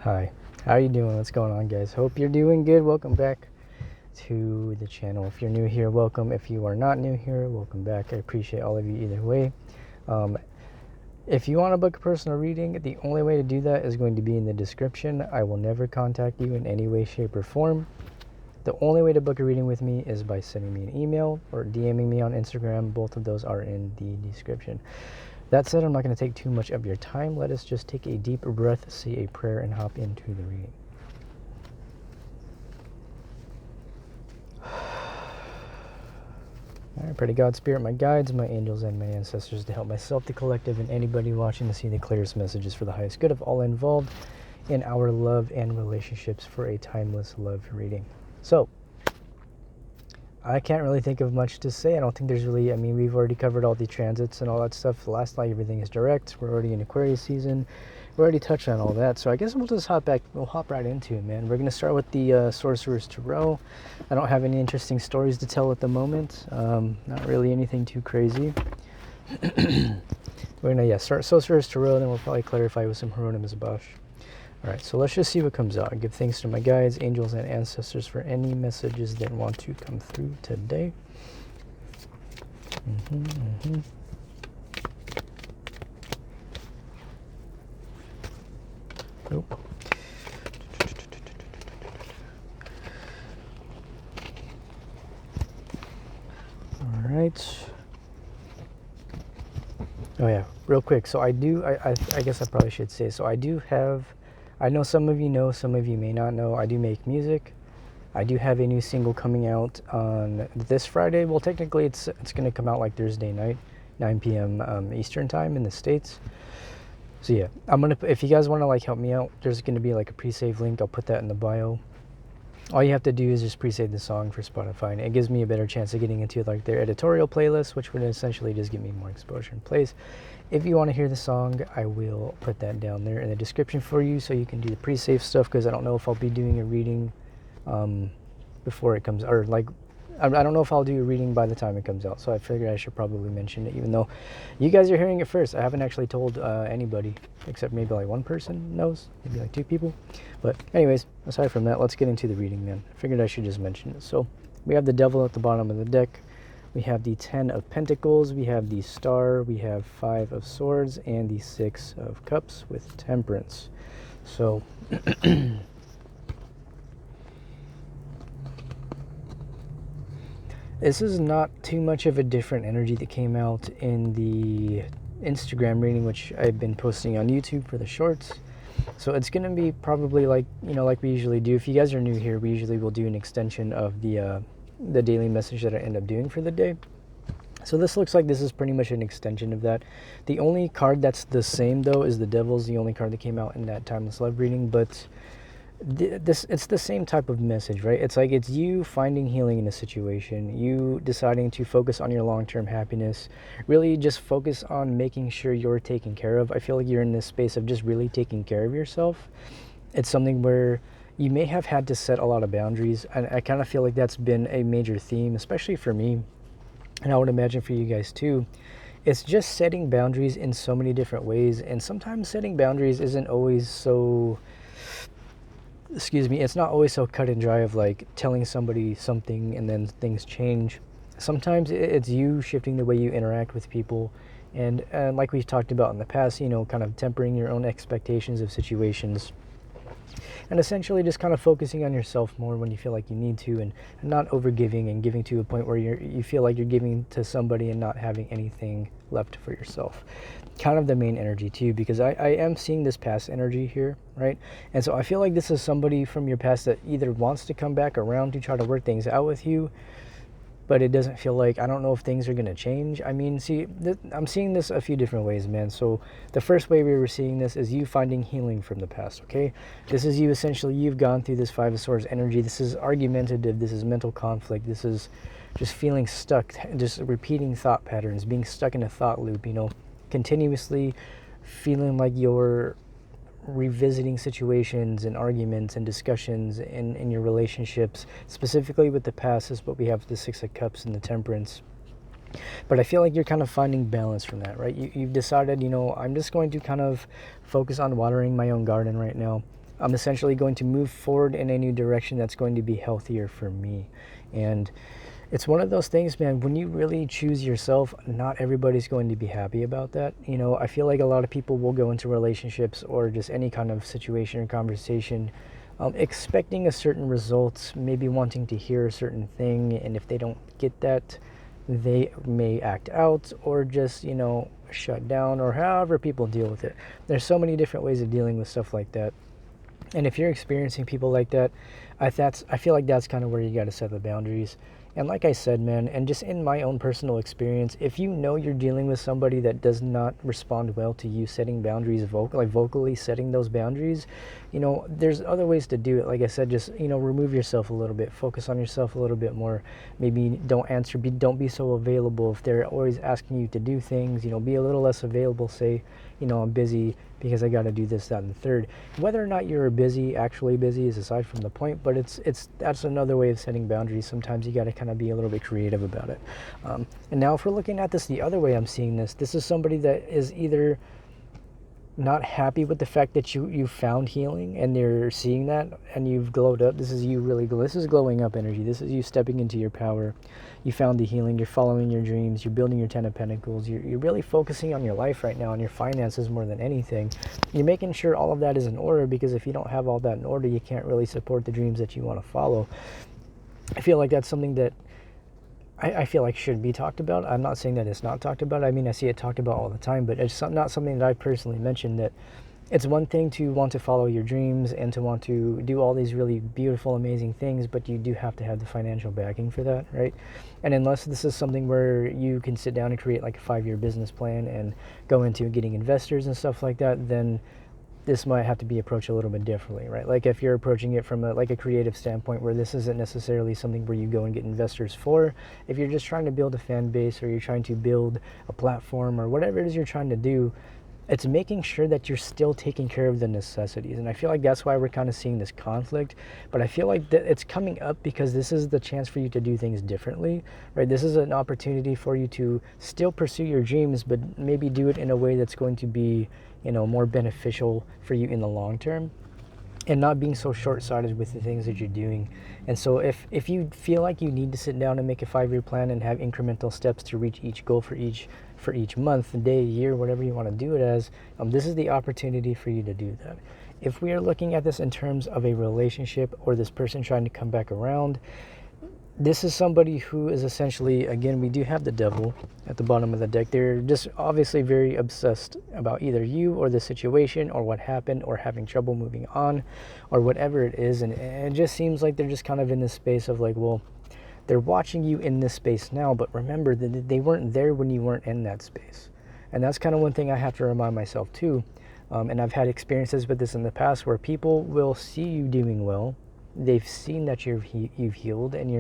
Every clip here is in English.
Hi, how you doing? What's going on, guys? Hope you're doing good. Welcome back to the channel. If you're new here, welcome. If you are not new here, welcome back. I appreciate all of you either way. Um, if you want to book a personal reading, the only way to do that is going to be in the description. I will never contact you in any way, shape, or form. The only way to book a reading with me is by sending me an email or DMing me on Instagram. Both of those are in the description. That said, I'm not going to take too much of your time. Let us just take a deep breath, say a prayer, and hop into the reading. All right, pray to God, Spirit, my guides, my angels, and my ancestors to help myself, the collective, and anybody watching to see the clearest messages for the highest good of all involved in our love and relationships for a timeless love reading. So, I can't really think of much to say. I don't think there's really, we've already covered all the transits and all that stuff. Last night, everything is direct. We're already in Aquarius season. We already touched on all that. So I guess we'll just hop right into it, man. We're going to start with the Sorcerer's Tarot. I don't have any interesting stories to tell at the moment. Not really anything too crazy. We're going to, start Sorcerer's Tarot, then we'll probably clarify with some Hieronymus Bosch. Alright, so let's just see what comes out. I give thanks to my guides, angels, and ancestors for any messages that want to come through today. Nope. Alright. Oh yeah, real quick. So I guess I probably should say, so I know some of you know, some of you may not know, I do make music. I do have a new single coming out on this Friday. Well, technically it's going to come out like Thursday night, 9 p.m. Eastern time in the States. So yeah, if you guys want to like help me out, there's going to be like a pre-save link. I'll put that in the bio. All you have to do is just pre-save the song for Spotify, and it gives me a better chance of getting into like their editorial playlist, which would essentially just give me more exposure and plays. If you want to hear the song, I will put that down there in the description for you, so you can do the pre-save stuff, because I don't know if I'll be doing a reading before it comes, or like, I don't know if I'll do a reading by the time it comes out, so I figured I should probably mention it, even though you guys are hearing it first. I haven't actually told anybody, except maybe like one person knows, maybe like 2 people. But anyways, aside from that, let's get into the reading, man. I figured I should just mention it. So we have the Devil at the bottom of the deck. We have the 10 of Pentacles. We have the Star. We have 5 of Swords and the 6 of Cups with Temperance. So this is not too much of a different energy that came out in the Instagram reading, which I've been posting on YouTube for the shorts. So it's going to be probably like, like we usually do. If you guys are new here, we usually will do an extension of the daily message that I end up doing for the day. So this looks like this is pretty much an extension of that. The only card that's the same, though, is the Devil's, the only card that came out in that Timeless Love reading. But it's the same type of message, right? It's like it's you finding healing in a situation, you deciding to focus on your long-term happiness, really just focus on making sure you're taken care of. I feel like you're in this space of just really taking care of yourself. It's something where you may have had to set a lot of boundaries, and I kind of feel like that's been a major theme, especially for me, and I would imagine for you guys too. It's just setting boundaries in so many different ways, and sometimes setting boundaries isn't always so, it's not always so cut and dry of like telling somebody something and then things change. Sometimes it's you shifting the way you interact with people, and like we've talked about in the past, kind of tempering your own expectations of situations, and essentially just kind of focusing on yourself more when you feel like you need to, and not over giving and giving to a point where you feel like you're giving to somebody and not having anything left for yourself. Kind of the main energy too, because I am seeing this past energy here, right? And so I feel like this is somebody from your past that either wants to come back around to try to work things out with you, but it doesn't feel like, I don't know if things are going to change. I mean, see, I'm seeing this a few different ways, man. So the first way we were seeing this is you finding healing from the past, okay? This is you, essentially, you've gone through this 5 of Swords energy. This is argumentative. This is mental conflict. This is just feeling stuck, just repeating thought patterns, being stuck in a thought loop, continuously feeling like you're revisiting situations and arguments and discussions in your relationships. Specifically with the past is what we have, the 6 of Cups and the Temperance. But I feel like you're kind of finding balance from that, right? You've decided, I'm just going to kind of focus on watering my own garden right now. I'm essentially going to move forward in a new direction that's going to be healthier for me. And it's one of those things, man, when you really choose yourself, not everybody's going to be happy about that. You know, I feel like a lot of people will go into relationships or just any kind of situation or conversation expecting a certain result, maybe wanting to hear a certain thing, and if they don't get that, they may act out or just, you know, shut down, or however people deal with it. There's so many different ways of dealing with stuff like that. And if you're experiencing people like that, I feel like that's kind of where you got to set the boundaries. And like I said, man, and just in my own personal experience, if you know you're dealing with somebody that does not respond well to you setting boundaries, vocally setting those boundaries, you know, there's other ways to do it. Like I said, just, you know, remove yourself a little bit, focus on yourself a little bit more. Maybe don't be so available if they're always asking you to do things. You know, be a little less available. Say, you know, I'm busy because I got to do this, that, and the third. Whether or not you're actually busy is aside from the point, but that's another way of setting boundaries. Sometimes you got to kind of be a little bit creative about it. And now if we're looking at this the other way, I'm seeing this is somebody that is either not happy with the fact that you found healing and they're seeing that and you've glowed up. This is you really this is glowing up energy. This is you stepping into your power. You found the healing, you're following your dreams, you're building your 10 of Pentacles, you're really focusing on your life right now, on your finances more than anything. You're making sure all of that is in order, because if you don't have all that in order, you can't really support the dreams that you want to follow. I feel like that's something that I feel like should be talked about. I'm not saying that it's not talked about. I mean, I see it talked about all the time, but it's not something that I personally mentioned. That it's one thing to want to follow your dreams and to want to do all these really beautiful, amazing things, but you do have to have the financial backing for that, right? And unless this is something where you can sit down and create like a 5-year business plan and go into getting investors and stuff like that, then this might have to be approached a little bit differently, right? Like if you're approaching it from a creative standpoint where this isn't necessarily something where you go and get investors for. If you're just trying to build a fan base, or you're trying to build a platform, or whatever it is you're trying to do, it's making sure that you're still taking care of the necessities. And I feel like that's why we're kind of seeing this conflict. But I feel like that it's coming up because this is the chance for you to do things differently, right? This is an opportunity for you to still pursue your dreams, but maybe do it in a way that's going to be, you know, more beneficial for you in the long term, and not being so short-sighted with the things that you're doing. And so if you feel like you need to sit down and make a 5-year plan and have incremental steps to reach each goal for each month, day, year, whatever you want to do it as, this is the opportunity for you to do that. If we are looking at this in terms of a relationship, or this person trying to come back around, this is somebody who is essentially, again, we do have the devil at the bottom of the deck. They're just obviously very obsessed about either you or the situation or what happened, or having trouble moving on, or whatever it is. And it just seems like they're just kind of in this space of like, well, they're watching you in this space now, but remember that they weren't there when you weren't in that space. And that's kind of one thing I have to remind myself too. And I've had experiences with this in the past where people will see you doing well. They've seen that you've healed, and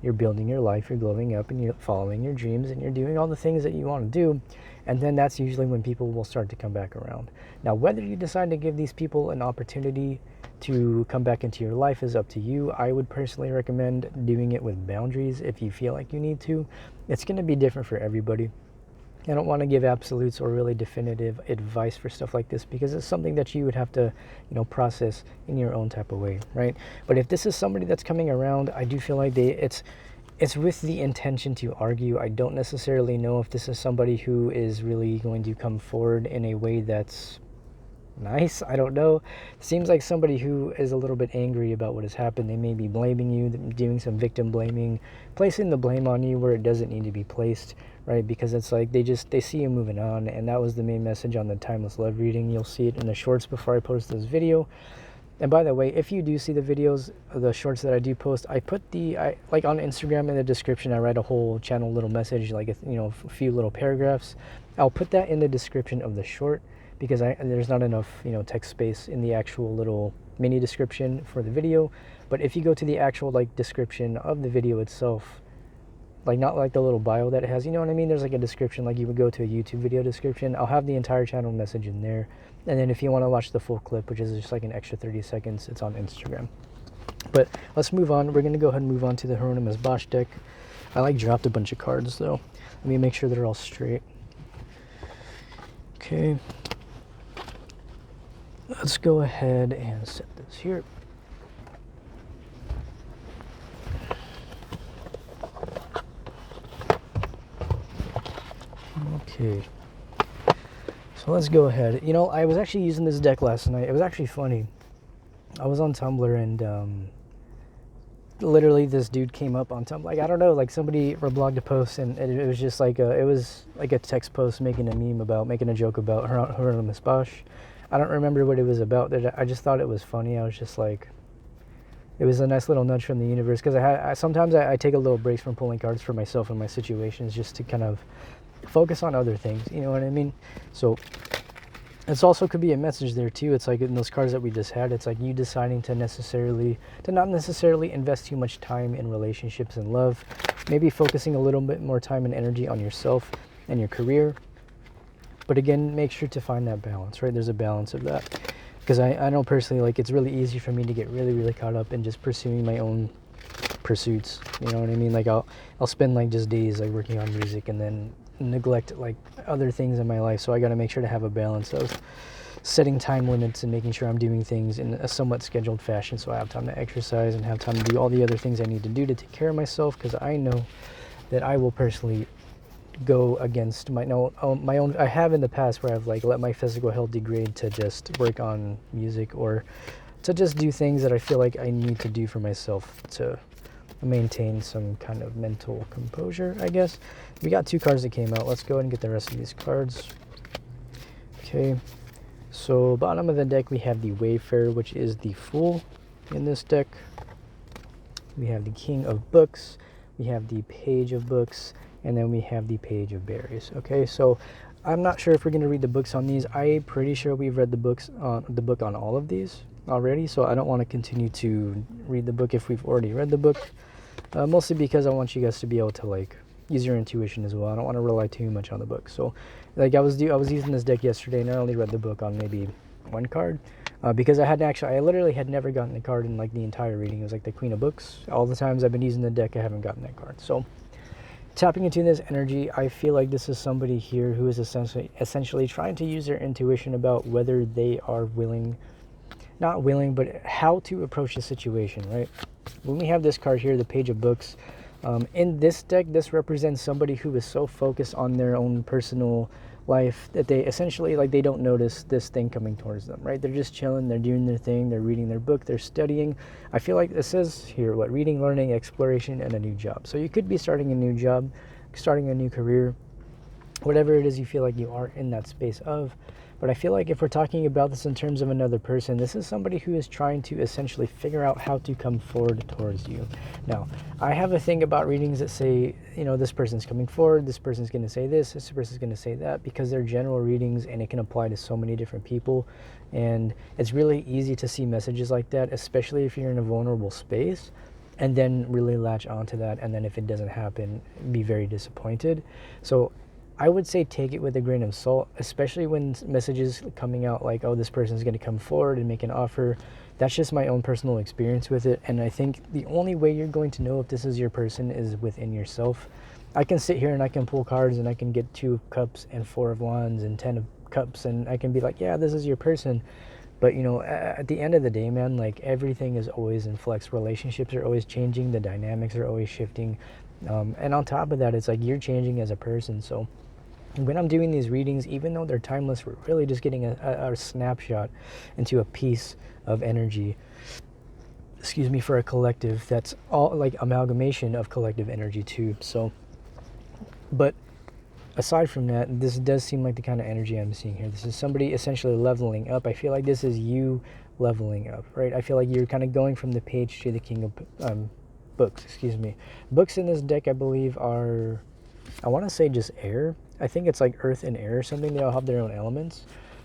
you're building your life, you're glowing up, and you're following your dreams, and you're doing all the things that you want to do. And then that's usually when people will start to come back around. Now, whether you decide to give these people an opportunity to come back into your life is up to you. I would personally recommend doing it with boundaries if you feel like you need to. It's going to be different for everybody. I don't want to give absolutes or really definitive advice for stuff like this, because it's something that you would have to, you know, process in your own type of way, right? But if this is somebody that's coming around, I do feel like it's with the intention to argue. I don't necessarily know if this is somebody who is really going to come forward in a way that's nice. I don't know. It seems like somebody who is a little bit angry about what has happened. They may be blaming you, doing some victim blaming, placing the blame on you where it doesn't need to be placed, right? Because it's like they see you moving on, and that was the main message on the Timeless Love reading. You'll see it in the shorts before I post this video. And by the way, if you do see the videos, the shorts that I do post, I put like on Instagram in the description, I write a whole channel little message, like a few little paragraphs. I'll put that in the description of the short, because there's not enough, text space in the actual little mini description for the video. But if you go to the actual description of the video itself, not like the little bio that it has, you know what I mean? There's like a description like you would go to a YouTube video description. I'll have the entire channel message in there. And then if you want to watch the full clip, which is just like an extra 30 seconds, it's on Instagram. But let's move on. We're going to go ahead and move on to the Hieronymus Bosch deck. I dropped a bunch of cards though. Let me make sure they're all straight. Okay. Let's go ahead and set this here. Okay. So let's go ahead. You know, I was actually using this deck last night. It was actually funny. I was on Tumblr and literally this dude came up on Tumblr. Like, I don't know, like somebody reblogged a post and it was just like it was like a text post making a meme about, making a joke about her Mispash. I don't remember what it was about. I just thought it was funny. I was just like, it was a nice little nudge from the universe, because sometimes I take a little breaks from pulling cards for myself and my situations just to kind of focus on other things, you know what I mean? So it's also could be a message there too. It's like in those cards that we just had, it's like you deciding to not necessarily invest too much time in relationships and love, maybe focusing a little bit more time and energy on yourself and your career. But again, make sure to find that balance, right? There's a balance of that, because I know personally, like, it's really easy for me to get really caught up in just pursuing my own pursuits, you know what I mean? Like I'll spend like just days like working on music and then neglect like other things in my life. So I got to make sure to have a balance of setting time limits and making sure I'm doing things in a somewhat scheduled fashion, so I have time to exercise and have time to do all the other things I need to do to take care of myself, because I know that I will personally go against my own. I have in the past where I've like let my physical health degrade to just work on music or to just do things that I feel like I need to do for myself to maintain some kind of mental composure, I guess. We got 2 cards that came out. Let's go ahead and get the rest of these cards. Okay, so bottom of the deck we have the Wayfarer, which is the Fool in this deck. We have the King of Books, we have the Page of Books, and then we have the Page of Berries. Okay, so I'm not sure if we're going to read the books on these. I'm pretty sure we've read the book on all of these already, so I don't want to continue to read the book if we've already read the book. Mostly because I want you guys to be able to like use your intuition as well. I don't want to rely too much on the book. So like I was using this deck yesterday and I only read the book on maybe 1 card, because I literally had never gotten a card in like the entire reading. It was like the Queen of Books. All the times I've been using the deck, I haven't gotten that card. So tapping into this energy, I feel like this is somebody here who is essentially trying to use their intuition about whether they are not willing, but how to approach the situation, right? When we have this card here, the Page of Books, in this deck, this represents somebody who is so focused on their own personal life that they essentially, like, they don't notice this thing coming towards them, right? They're just chilling, they're doing their thing, they're reading their book, they're studying. I feel like this says here, reading, learning, exploration, and a new job. So you could be starting a new job, starting a new career, whatever it is you feel like you are in that space of. But I feel like if we're talking about this in terms of another person, this is somebody who is trying to essentially figure out how to come forward towards you. Now, I have a thing about readings that say, you know, this person's coming forward, this person's going to say this person's going to say that, because they're general readings and it can apply to so many different people. And it's really easy to see messages like that, especially if you're in a vulnerable space, and then really latch onto that. And then if it doesn't happen, be very disappointed. So I would say take it with a grain of salt, especially when messages coming out like, oh, this person's going to come forward and make an offer. That's just my own personal experience with it. And I think the only way you're going to know if this is your person is within yourself. I can sit here and I can pull cards and I can get 2 of Cups and 4 of Wands and 10 of Cups, and I can be like, yeah, this is your person. But, you know, at the end of the day, man, like, everything is always in flux. Relationships are always changing. The dynamics are always shifting. And on top of that, it's like you're changing as a person. So when I'm doing these readings, even though they're timeless, we're really just getting a snapshot into a piece of energy, for a collective that's all like amalgamation of collective energy too. So, but aside from that, this does seem like the kind of energy I'm seeing here. This is somebody essentially leveling up. I feel like this is you leveling up, right? I feel like you're kind of going from the Page to the King of Books, Books in this deck, I believe, are, I want to say just air. I think it's like earth and air or something. They all have their own elements.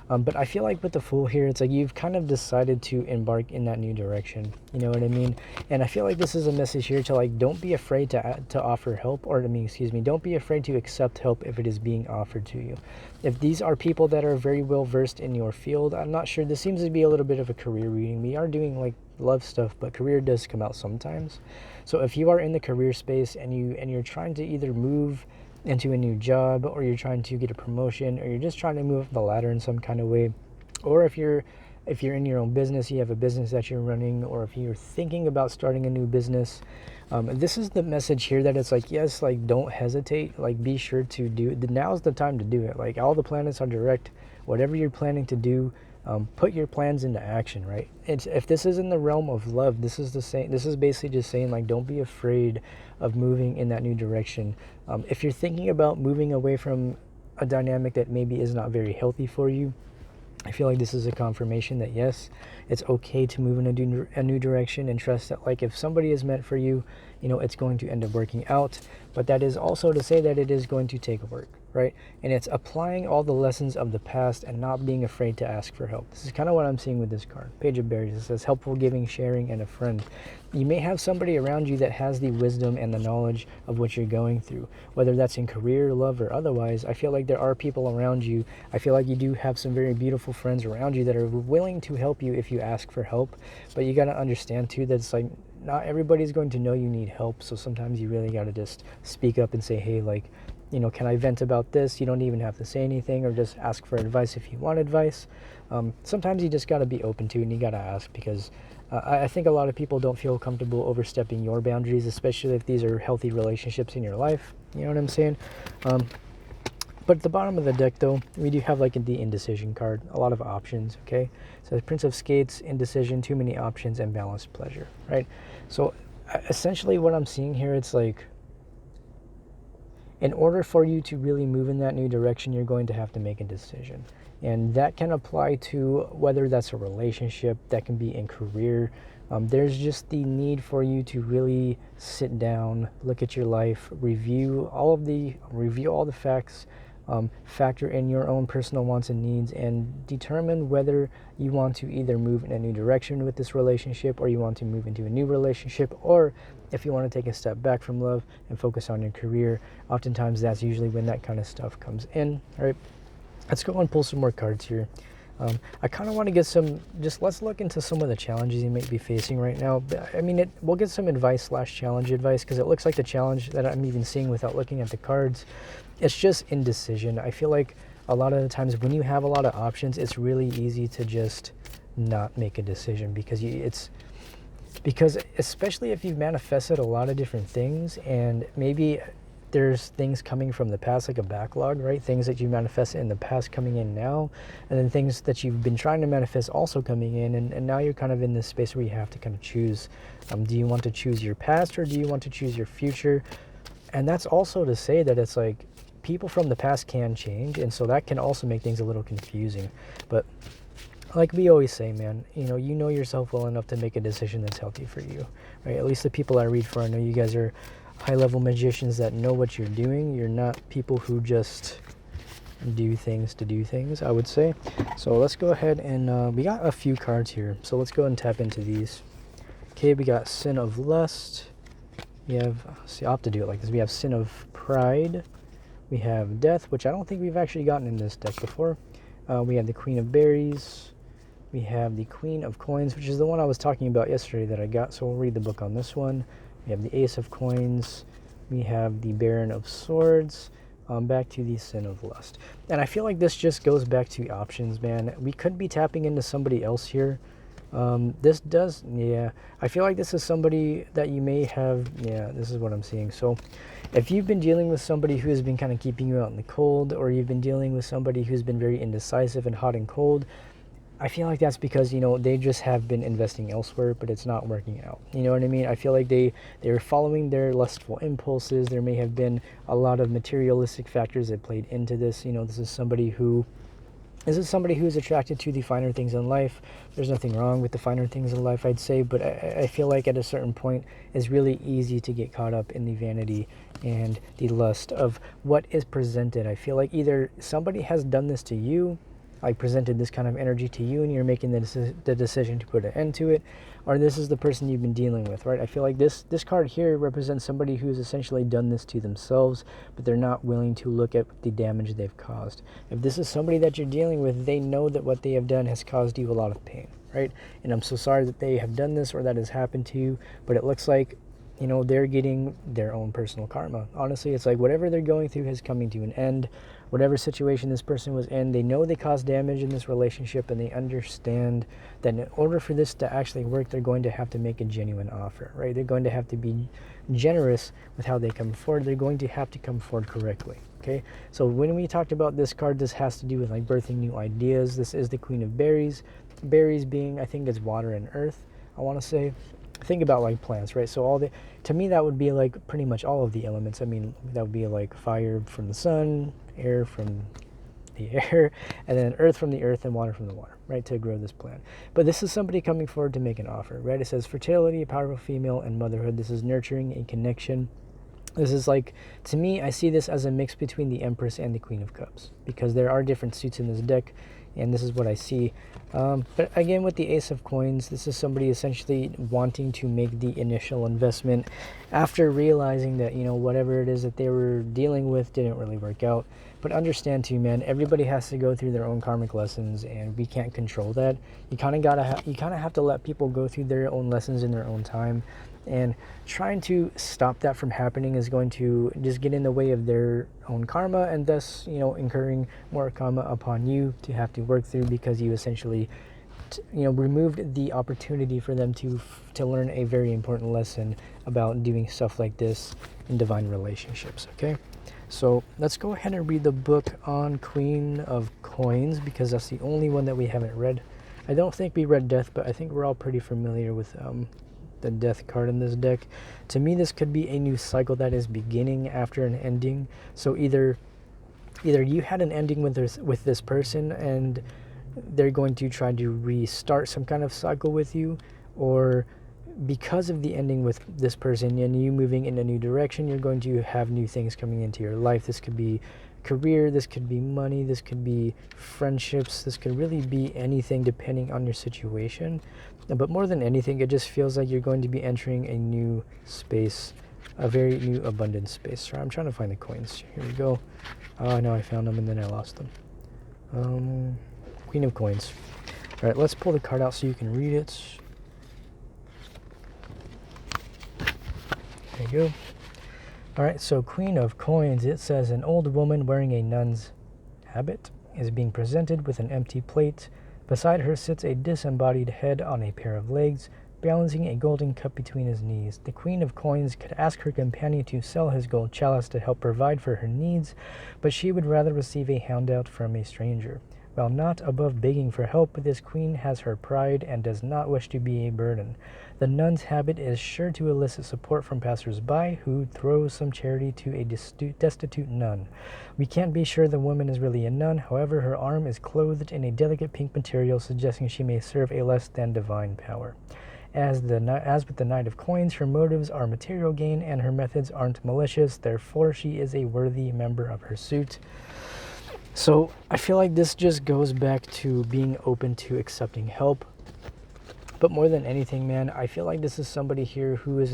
But I feel like with the Fool here, it's like you've kind of decided to embark in that new direction. You know what I mean? And I feel like this is a message here to, like, don't be afraid to offer help, or don't be afraid to accept help if it is being offered to you. If these are people that are very well versed in your field, I'm not sure. This seems to be a little bit of a career reading. We are doing like love stuff, but career does come out sometimes. So if you are in the career space and you're trying to either move into a new job, or you're trying to get a promotion, or you're just trying to move up the ladder in some kind of way, or if you're if you're in your own business, you have a business that you're running, or if you're thinking about starting a new business, this is the message here that it's like, yes, like don't hesitate, like be sure to do it. Now's the time to do it. Like all the planets are direct. Whatever you're planning to do, put your plans into action, right? If this is in the realm of love, this is the same. This is basically just saying like, don't be afraid of moving in that new direction. If you're thinking about moving away from a dynamic that maybe is not very healthy for you, I feel like this is a confirmation that yes, it's okay to move in a new direction, and trust that like if somebody is meant for you, you know, it's going to end up working out. But that is also to say that it is going to take work, right? And it's applying all the lessons of the past and not being afraid to ask for help. This is kind of what I'm seeing with this card. Page of Berries. It says helpful, giving, sharing, and a friend. You may have somebody around you that has the wisdom and the knowledge of what you're going through, whether that's in career, love, or otherwise. I feel like there are people around you. I feel like you do have some very beautiful friends around you that are willing to help you if you ask for help. But you got to understand too that it's like not everybody's going to know you need help. So sometimes you really got to just speak up and say, hey, like, you know, can I vent about this? You don't even have to say anything, or just ask for advice if you want advice. Sometimes you just got to be open to it, and you got to ask, because I think a lot of people don't feel comfortable overstepping your boundaries, especially if these are healthy relationships in your life. You know what I'm saying? But at the bottom of the deck, though, we do have like the indecision card, a lot of options, okay? So Prince of Skates, indecision, too many options, and balanced pleasure, right? So essentially what I'm seeing here, it's like, in order for you to really move in that new direction, you're going to have to make a decision. And that can apply to whether that's a relationship, that can be in career. There's just the need for you to really sit down, look at your life, review all the facts, factor in your own personal wants and needs, and determine whether you want to either move in a new direction with this relationship, or you want to move into a new relationship, or if you want to take a step back from love and focus on your career. Oftentimes that's usually when that kind of stuff comes in. All right, let's go and pull some more cards here. I kind of want to get let's look into some of the challenges you may be facing right now. I mean, we'll get some advice / challenge advice, because it looks like the challenge that I'm even seeing without looking at the cards, it's just indecision. I feel like a lot of the times when you have a lot of options, it's really easy to just not make a decision, because especially if you've manifested a lot of different things, and maybe there's things coming from the past, like a backlog, right? Things that you manifested in the past coming in now, and then things that you've been trying to manifest also coming in, and now you're kind of in this space where you have to kind of choose. Do you want to choose your past, or do you want to choose your future? And that's also to say that it's like people from the past can change, and so that can also make things a little confusing. But like we always say, man, you know yourself well enough to make a decision that's healthy for you, right? At least the people I read for, I know you guys are high-level magicians that know what you're doing. You're not people who just do things to do things, I would say. So let's go ahead and we got a few cards here, so let's go ahead and tap into these. Okay, we got Sin of Lust. We have, I'll have to do it like this. We have Sin of Pride. We have Death, which I don't think we've actually gotten in this deck before. We have the Queen of Berries. We have the Queen of Coins, which is the one I was talking about yesterday that I got, so we'll read the book on this one. We have the Ace of Coins. We have the Baron of Swords. Back to the Sin of Lust. And I feel like this just goes back to options, man. We could be tapping into somebody else here. I feel like this is somebody that you may have, this is what I'm seeing. So if you've been dealing with somebody who has been kind of keeping you out in the cold, or you've been dealing with somebody who's been very indecisive and hot and cold, I feel like that's because, they just have been investing elsewhere, but it's not working out. You know what I mean? I feel like they're following their lustful impulses. There may have been a lot of materialistic factors that played into this. This is somebody who's attracted to the finer things in life. There's nothing wrong with the finer things in life, I'd say, but I feel like at a certain point, it's really easy to get caught up in the vanity and the lust of what is presented. I feel like either somebody has done this to you, like presented this kind of energy to you, and you're making the decision to put an end to it, or this is the person you've been dealing with, right? I feel like this card here represents somebody who's essentially done this to themselves, but they're not willing to look at the damage they've caused. If this is somebody that you're dealing with, they know that what they have done has caused you a lot of pain, right? And I'm so sorry that they have done this or that has happened to you, but it looks like you know, they're getting their own personal karma. Honestly, it's like whatever they're going through is coming to an end. Whatever situation this person was in, they know they caused damage in this relationship, and they understand that in order for this to actually work, they're going to have to make a genuine offer, right? They're going to have to be generous with how they come forward. They're going to have to come forward correctly. Okay, so when we talked about this card, this has to do with like birthing new ideas. This is the Queen of Berries. Berries being, I think it's water and earth, I want to say. Think about like plants, right? So all the, to me, that would be like pretty much all of the elements. I mean, that would be like fire from the sun, air from the air, and then earth from the earth, and water from the water, right, to grow this plant. But this is somebody coming forward to make an offer, right? It says fertility, a powerful female, and motherhood. This is nurturing a connection. This is like, to me, I see this as a mix between the Empress and the Queen of Cups, because there are different suits in this deck, and this is what I see. But again, with the Ace of Coins, this is somebody essentially wanting to make the initial investment after realizing that, you know, whatever it is that they were dealing with didn't really work out. But understand too, man, everybody has to go through their own karmic lessons, and we can't control that. You kind of have to let people go through their own lessons in their own time. And trying to stop that from happening is going to just get in the way of their own karma, and thus, you know, incurring more karma upon you to have to work through, because you essentially, you know, removed the opportunity for them to learn a very important lesson about doing stuff like this in divine relationships. Okay, so let's go ahead and read the book on Queen of Coins, because that's the only one that we haven't read. I don't think we read Death, but I think we're all pretty familiar with the Death card in this deck. To me, this could be a new cycle that is beginning after an ending. So either you had an ending with this person, and they're going to try to restart some kind of cycle with you, or because of the ending with this person and you moving in a new direction, you're going to have new things coming into your life. This could be career, this could be money, this could be friendships, this could really be anything depending on your situation. But more than anything, it just feels like you're going to be entering a new space, a very new abundant space. Sorry, I'm trying to find the coins. Here we go. Oh no, I found them and then I lost them. Queen of Coins. All right, let's pull the card out so you can read it. There you go. All right, so Queen of Coins, it says an old woman wearing a nun's habit is being presented with an empty plate. Beside her sits a disembodied head on a pair of legs, balancing a golden cup between his knees. The Queen of Coins could ask her companion to sell his gold chalice to help provide for her needs, but she would rather receive a handout from a stranger. While not above begging for help, this queen has her pride and does not wish to be a burden. The nun's habit is sure to elicit support from passers-by who throw some charity to a destitute nun. We can't be sure the woman is really a nun, however, her arm is clothed in a delicate pink material, suggesting she may serve a less than divine power. As with the Knight of Coins, her motives are material gain and her methods aren't malicious, therefore she is a worthy member of her suit. So I feel like this just goes back to being open to accepting help. But more than anything, man, I feel like this is somebody here who is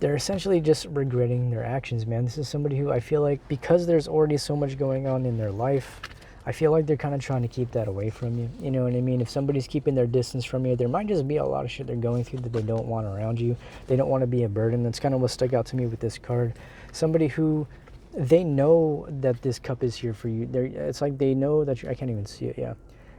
they're essentially just regretting their actions, man. This is somebody who I feel like, because there's already so much going on in their life, I feel like they're kind of trying to keep that away from you. You know what I mean? If somebody's keeping their distance from you, there might just be a lot of shit they're going through that they don't want around you. They don't want to be a burden. That's kind of what stuck out to me with this card. Somebody who, they know that this cup is here for you. It's like they know that I can't even see it, yeah.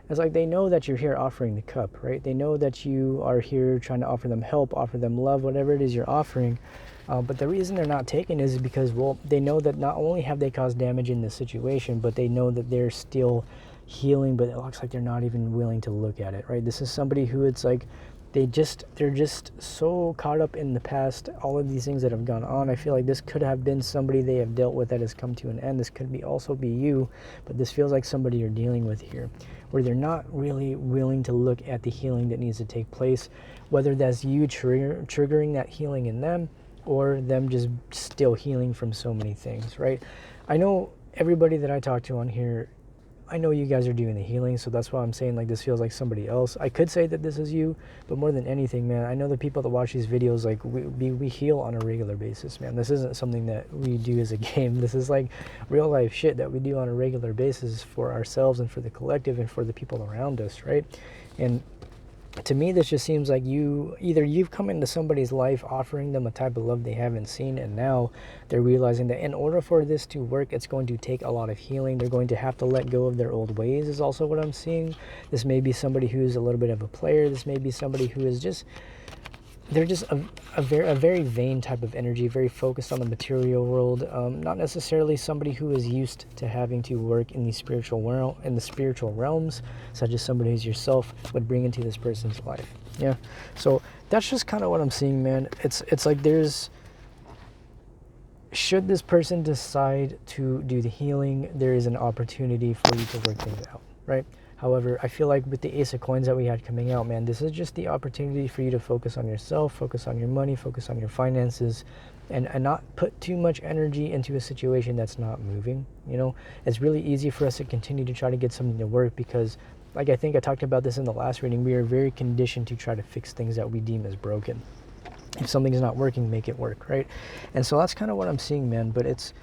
It's like they know that you're here offering the cup, right? They know that you are here trying to offer them help, offer them love, whatever it is you're offering. But the reason they're not taking is because, well, they know that not only have they caused damage in this situation, but they know that they're still healing, but it looks like they're not even willing to look at it, right? This is somebody who, it's like, they're just so caught up in the past, all of these things that have gone on. I feel like this could have been somebody they have dealt with that has come to an end. This could also be you, but this feels like somebody you're dealing with here, where they're not really willing to look at the healing that needs to take place, whether that's you triggering that healing in them, or them just still healing from so many things, right? I know everybody that I talk to on here, I know you guys are doing the healing, so that's why I'm saying like this feels like somebody else. I could say that this is you, but more than anything, man, I know the people that watch these videos, like we heal on a regular basis, man. This isn't something that we do as a game. This is like real life shit that we do on a regular basis for ourselves and for the collective and for the people around us, right? And To me, this just seems like you've come into somebody's life offering them a type of love they haven't seen, and now they're realizing that in order for this to work, it's going to take a lot of healing. They're going to have to let go of their old ways, is also what I'm seeing. This may be somebody who's a little bit of a player. This may be somebody who is just, they're just a very vain type of energy, very focused on the material world. Not necessarily somebody who is used to having to work in the spiritual realms, such as somebody who's yourself would bring into this person's life. Yeah, so that's just kind of what I'm seeing, man. It's like should this person decide to do the healing, there is an opportunity for you to work things out, right? However, I feel like with the Ace of Coins that we had coming out, man, this is just the opportunity for you to focus on yourself, focus on your money, focus on your finances, and not put too much energy into a situation that's not moving. You know, it's really easy for us to continue to try to get something to work because, like I think I talked about this in the last reading, we are very conditioned to try to fix things that we deem as broken. If something's not working, make it work, right? And so that's kind of what I'm seeing, man. But it's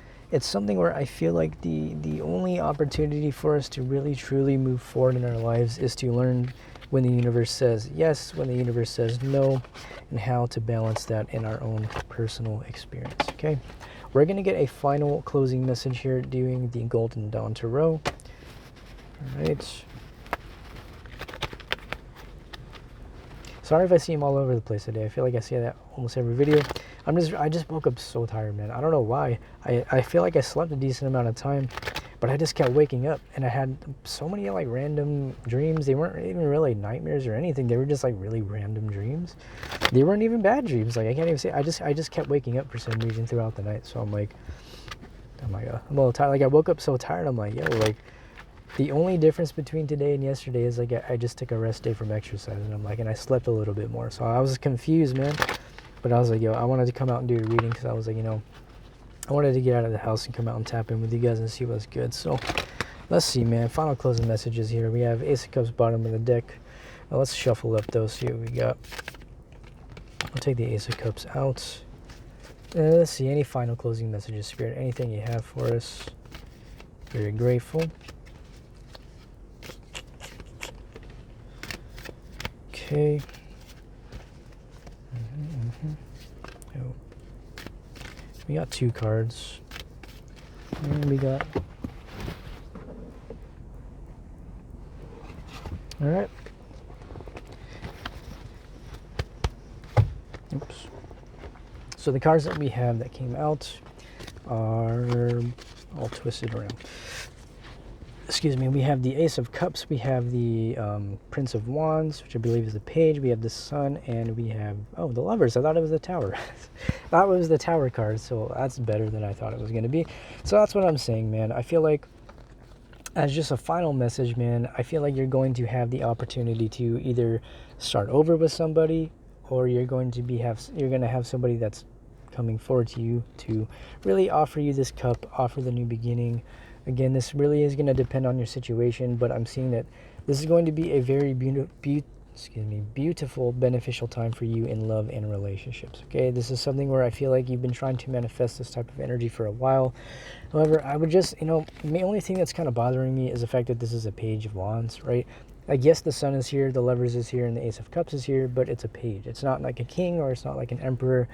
something where I feel like the only opportunity for us to really truly move forward in our lives is to learn when the universe says yes, when the universe says no, and how to balance that in our own personal experience. Okay, we're gonna get a final closing message here doing the Golden Dawn Tarot. All right. Sorry if I seem all over the place today. I feel like I say that almost every video. I just woke up so tired, man. I don't know why. I feel like I slept a decent amount of time, but I just kept waking up, and I had so many like random dreams. They weren't even really nightmares or anything. They were just like really random dreams. They weren't even bad dreams. Like I can't even say. I just kept waking up for some reason throughout the night. So I'm like, I'm a little tired. Like I woke up so tired. I'm like, yo, like. The only difference between today and yesterday is like I just took a rest day from exercise, and I'm like, and I slept a little bit more. So I was confused, man. But I was like, yo, I wanted to come out and do a reading because I was like, you know, I wanted to get out of the house and come out and tap in with you guys and see what's good. So let's see, man. Final closing messages here. We have Ace of Cups bottom of the deck. Now let's shuffle up those, see what we got. I'll take the Ace of Cups out. Let's see, any final closing messages, Spirit? Anything you have for us? Very grateful. Okay. Oh. We got 2 cards. And we got... Alright. Oops. So the cards that we have that came out are all twisted around. Excuse me, we have the Ace of Cups, we have the Prince of Wands, which I believe is the Page, we have the Sun, and we have, oh, the Lovers. I thought it was the Tower. That was the Tower card, so that's better than I thought it was going to be. So that's what I'm saying, man. I feel like, as just a final message, man, I feel like you're going to have the opportunity to either start over with somebody, or you're going to have somebody that's coming forward to you to really offer you this cup, offer the new beginning. Again, this really is going to depend on your situation, but I'm seeing that this is going to be a very beautiful, beneficial time for you in love and relationships. Okay, this is something where I feel like you've been trying to manifest this type of energy for a while. However, I would just, you know, the only thing that's kind of bothering me is the fact that this is a Page of Wands, right? I guess the Sun is here, the Lovers is here, and the Ace of Cups is here, but it's a Page. It's not like a king, or it's not like an emperor,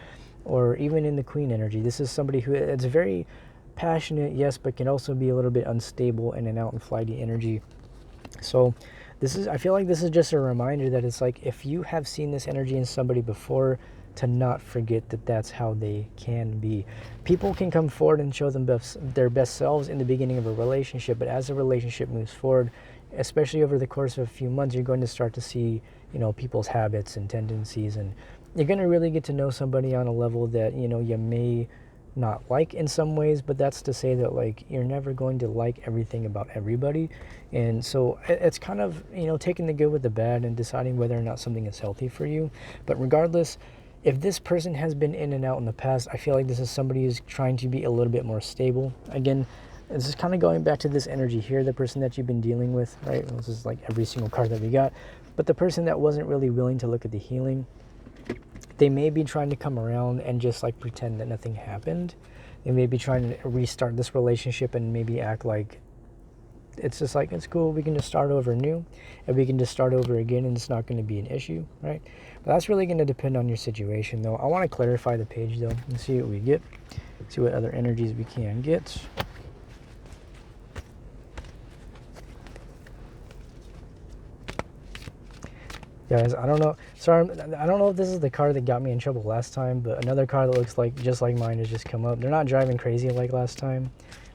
or even in the Queen energy. This is somebody who, it's very passionate, yes, but can also be a little bit unstable and an out and flighty energy. So I feel like this is just a reminder that it's like, if you have seen this energy in somebody before, to not forget that that's how they can be. People can come forward and show them their best selves in the beginning of a relationship, but as the relationship moves forward, especially over the course of a few months, you're going to start to see, you know, people's habits and tendencies, and you're going to really get to know somebody on a level that, you know, you may not like in some ways, but that's to say that, like, you're never going to like everything about everybody. And so it's kind of, you know, taking the good with the bad and deciding whether or not something is healthy for you. But regardless, if this person has been in and out in the past, I feel like this is somebody who's trying to be a little bit more stable. Again, this is kind of going back to this energy here, the person that you've been dealing with, right? This is like every single card that we got. But the person that wasn't really willing to look at the healing, they may be trying to come around and just like pretend that nothing happened. They may be trying to restart this relationship and maybe act like it's just like, it's cool, we can just start over new, and we can just start over again, and it's not going to be an issue, right? But that's really going to depend on your situation, though. I want to clarify the page, though, and see what we get, see what other energies we can get. Guys, I don't know. Sorry, I don't know if this is the car that got me in trouble last time, but another car that looks like just like mine has just come up. They're not driving crazy like last time,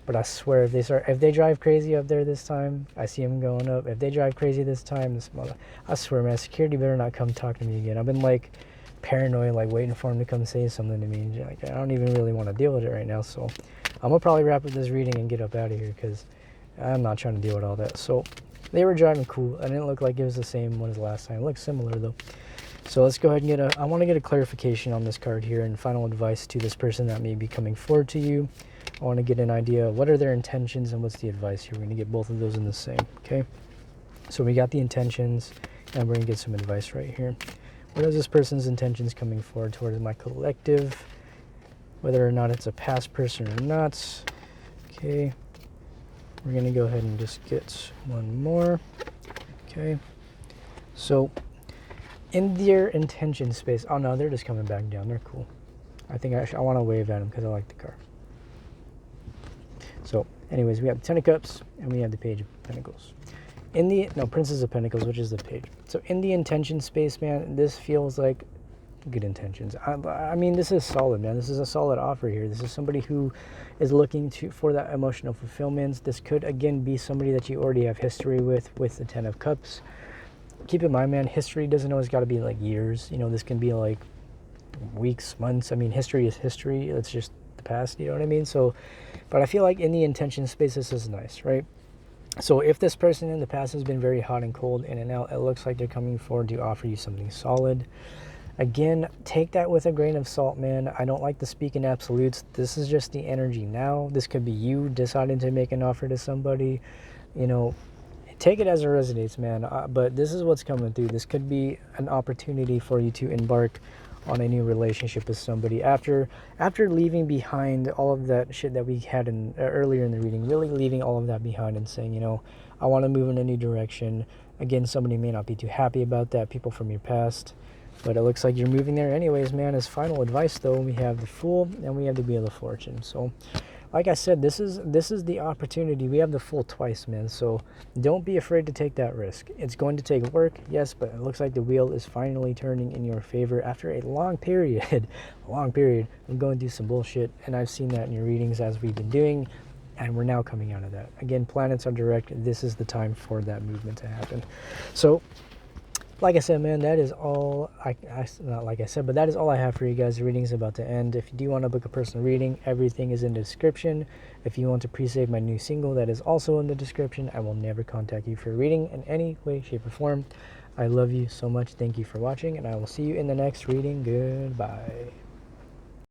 but I swear if they drive crazy up there this time, I see them going up. If they drive crazy this time, I swear, man, security better not come talk to me again. I've been like paranoid, like waiting for him to come say something to me. Like, I don't even really want to deal with it right now. So I'm gonna probably wrap up this reading and get up out of here because I'm not trying to deal with all that. So. They were driving cool. I didn't look like it was the same one as last time. It looks similar though. So let's go ahead and I want to get a clarification on this card here and final advice to this person that may be coming forward to you. I want to get an idea of what are their intentions and what's the advice here. We're going to get both of those in the same, okay? So we got the intentions and we're going to get some advice right here. What is this person's intentions coming forward towards my collective? Whether or not it's a past person or not. Okay. We're going to go ahead and just get one more. Okay. So, in their intention space. Oh, no, they're just coming back down. They're cool. I think I want to wave at them because I like the car. So, anyways, we have the Ten of Cups and we have the Page of Pentacles. Princess of Pentacles, which is the page. So, in the intention space, man, this feels like good intentions. I mean, this is solid, man. This is a solid offer here. This is somebody who is looking for that emotional fulfillment. This could again be somebody that you already have history with the Ten of Cups. Keep in mind, man, history doesn't always got to be like years. You know, this can be like weeks, months. I mean, history is history. It's just the past, you know what I mean? So, but I feel like in the intention space, this is nice, right? So if this person in the past has been very hot and cold in and out, it looks like they're coming forward to offer you something solid. Again, take that with a grain of salt, man. I don't like to speak in absolutes. This is just the energy now. This could be you deciding to make an offer to somebody. You know, take it as it resonates, man. But this is what's coming through. This could be an opportunity for you to embark on a new relationship with somebody after leaving behind all of that shit that we had in earlier in the reading. Really leaving all of that behind and saying, you know, I want to move in a new direction. Again, somebody may not be too happy about that. People from your past. But it looks like you're moving there anyways, man. As final advice, though, we have the Fool and we have the Wheel of Fortune. So, like I said, this is the opportunity. We have the Fool twice, man. So, don't be afraid to take that risk. It's going to take work, yes, but it looks like the wheel is finally turning in your favor after a long period, of going through some bullshit. And I've seen that in your readings as we've been doing, and we're now coming out of that. Again, planets are direct. This is the time for that movement to happen. So, like I said, man, that is all not like I said, but that is all I have for you guys. The reading is about to end. If you do want to book a personal reading, everything is in the description. If you want to pre-save my new single, that is also in the description. I will never contact you for a reading in any way, shape, or form. I love you so much. Thank you for watching, and I will see you in the next reading. Goodbye.